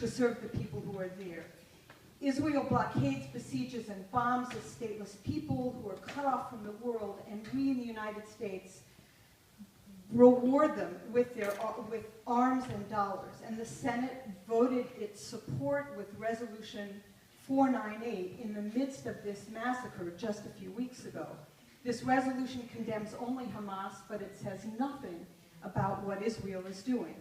to serve the people who are there. Israel blockades, besieges, and bombs a stateless people who are cut off from the world, and we in the United States reward them with arms and dollars. And the Senate voted its support with Resolution 498 in the midst of this massacre just a few weeks ago. This resolution condemns only Hamas, but it says nothing about what Israel is doing.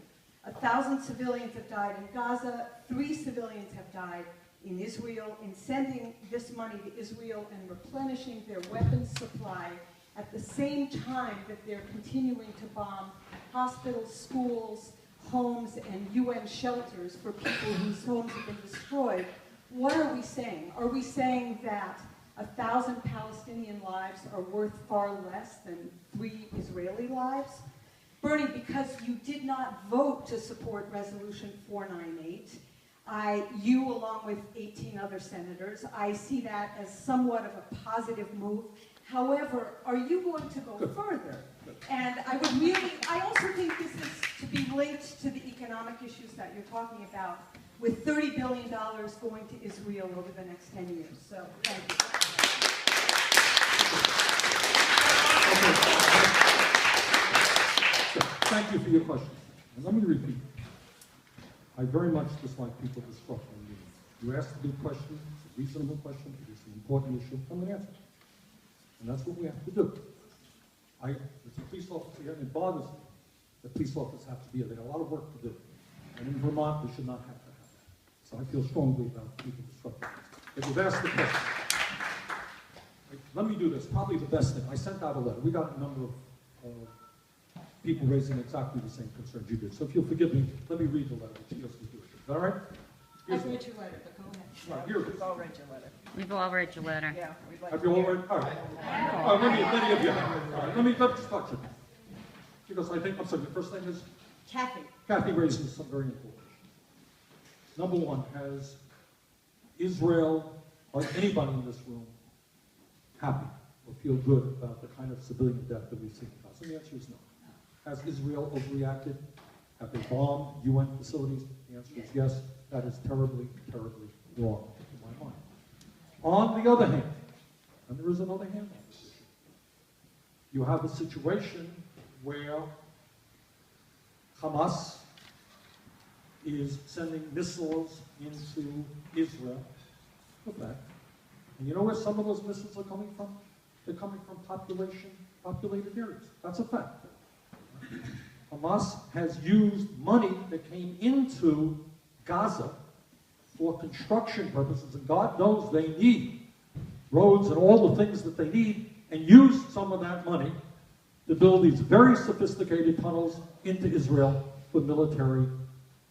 1,000 civilians have died in Gaza, 3 civilians have died in Israel. In sending this money to Israel and replenishing their weapons supply at the same time that they're continuing to bomb hospitals, schools, homes, and UN shelters for people whose homes have been destroyed, what are we saying? Are we saying that 1,000 Palestinian lives are worth far less than 3 Israeli lives? Bernie, because you did not vote to support Resolution 498, you, along with 18 other senators, I see that as somewhat of a positive move. However, are you going to go further? And I also think this is to be linked to the economic issues that you're talking about, with $30 billion going to Israel over the next 10 years. So, thank you. Thank you for your question. And let me repeat. I very much dislike people disrupting the meeting. You asked a good question, it's a reasonable question, it is an important issue, I'm going to answer it. And that's what we have to do. As a police officer here, and it bothers me that police officers have to be here. They got a lot of work to do. And in Vermont, we should not have to have that. So I feel strongly about people disrupting. If you've asked the question, let me do this, probably the best thing. I sent out a letter. We got a number of people raising exactly the same concerns you did. So if you'll forgive me, let me read the letter which deals with you. Is that all right? I've read your letter, but go ahead. Right, here it is. We've all read your letter. We've all read your letter. Yeah, we'd like Have to you all hear. read? All right. All right, let me give you a hand. All right, let me just touch it. Because I think, I'm sorry, the first thing is, Kathy. Kathy raises some very important issues. Number one, has Israel or anybody in this room happy or feel good about the kind of civilian death that we've seen in Gaza? The answer is no. Has Israel overreacted? Have they bombed UN facilities? The answer is yes. That is terribly, terribly wrong in my mind. On the other hand, and there is another hand on this issue, you have a situation where Hamas is sending missiles into Israel. Look at that. And you know where some of those missiles are coming from? They're coming from populated areas. That's a fact. Hamas has used money that came into Gaza for construction purposes, and God knows they need roads and all the things that they need, and used some of that money to build these very sophisticated tunnels into Israel for military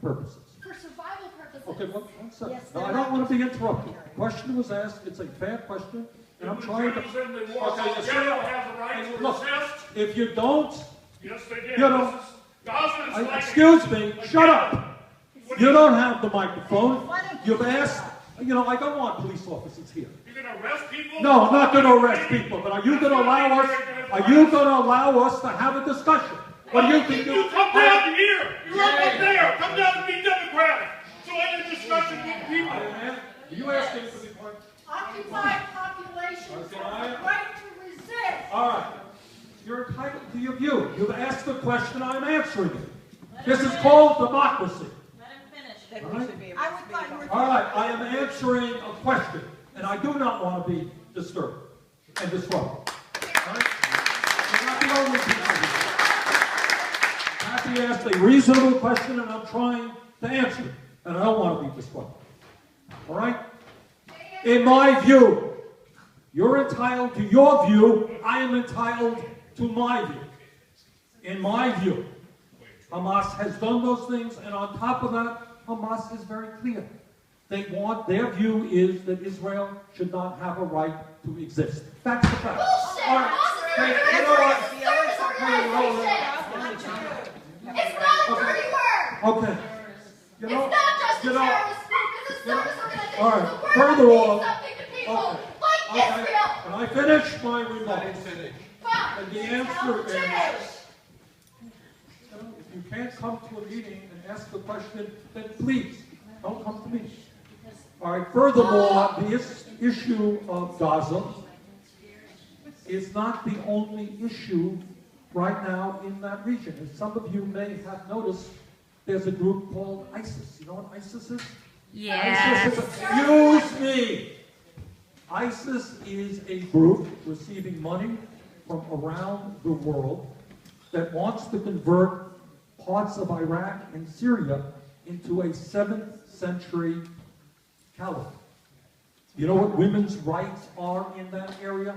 purposes. For survival purposes. Okay, one second. Yes, Now, I don't want to be interrupted. The question was asked, it's a fair question, and I'm trying to... Okay, you Israel have the right to look, resist. if you don't, Yes, they did. you know, Gaza is like excuse me, shut up. You don't have the microphone. You've asked, you know, I don't want police officers here. You're going to arrest people? No, I'm not going to arrest people, but are you going to allow us, to have a discussion? What do you think? You come down here. You're up there. Come down and be democratic. Join the discussion with the people. Are you asking for the point? Occupied populations have the right to resist. All right. You're entitled to your view. You've asked the question, I'm answering it. This is called democracy. Let him finish. Then All we right. should be able I to would speak find on more- it. All right, I am answering a question, and I do not want to be disturbed and disrupted. All right? You're not the only people here. Kathy asked a reasonable question, and I'm trying to answer it, and I don't want to be disrupted. All right? In my view, you're entitled to your view, I am entitled to my view. In my view, Hamas has done those things, and on top of that, Hamas is very clear. Their view is that Israel should not have a right to exist. That's the fact. Bullshit! All right. Hamas is Hey, a you know what? terrorist organization. It's not a dirty word. Okay. You know, It's not just a you know, terrorist group. It's a service organization. all right. It's a word Further that means on. something to people Okay. like Israel. Can I finish my remarks? Fuck. And the Tell answer the is, Jews. if you can't come to a meeting and ask the question, then please Don't come to me. All right, furthermore, the issue of Gaza is not the only issue right now in that region. As some of you may have noticed, there's a group called ISIS. You know what ISIS is? Yes. Excuse me. ISIS is a group receiving money from around the world that wants to convert parts of Iraq and Syria into a 7th century caliphate. You know what women's rights are in that area?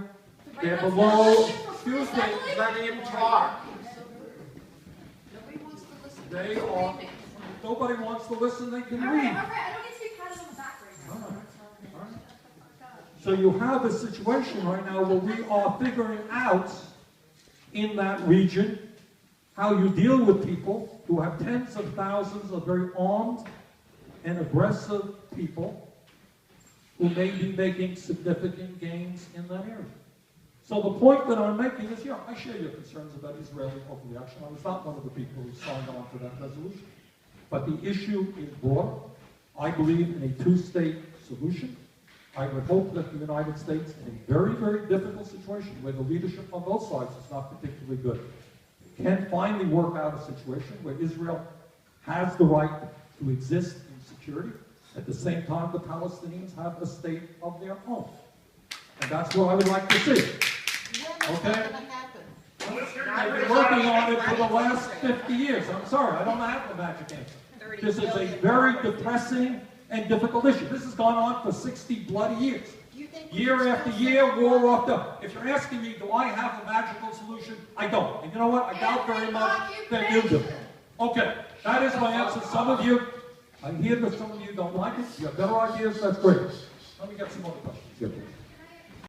They're below, excuse me, let him talk. They are, if nobody wants to listen, they can read. I don't get to be patted on the back right now. All right. So you have a situation right now where we are figuring out in that region how you deal with people who have tens of thousands of very armed and aggressive people who may be making significant gains in that area. So the point that I'm making is, yeah, I share your concerns about Israeli overreaction. I was not one of the people who signed on to that resolution. But the issue is broad. I believe in a two-state solution. I would hope that the United States, in a very, very difficult situation where the leadership on both sides is not particularly good, can finally work out a situation where Israel has the right to exist in security. At the same time, the Palestinians have a state of their own. And that's what I would like to see. Okay? I've been working on it for the last 50 years. I'm sorry, I don't have the magic answer. This is a very depressing and difficult issue. This has gone on for 60 bloody years. Year after year, war after. If you're asking me, do I have a magical solution? I don't. And you know what? I doubt very much that you do. Okay, that is my answer. Some of you, I hear that some of you don't like it. You have better ideas. That's great. Let me get some other questions here, please.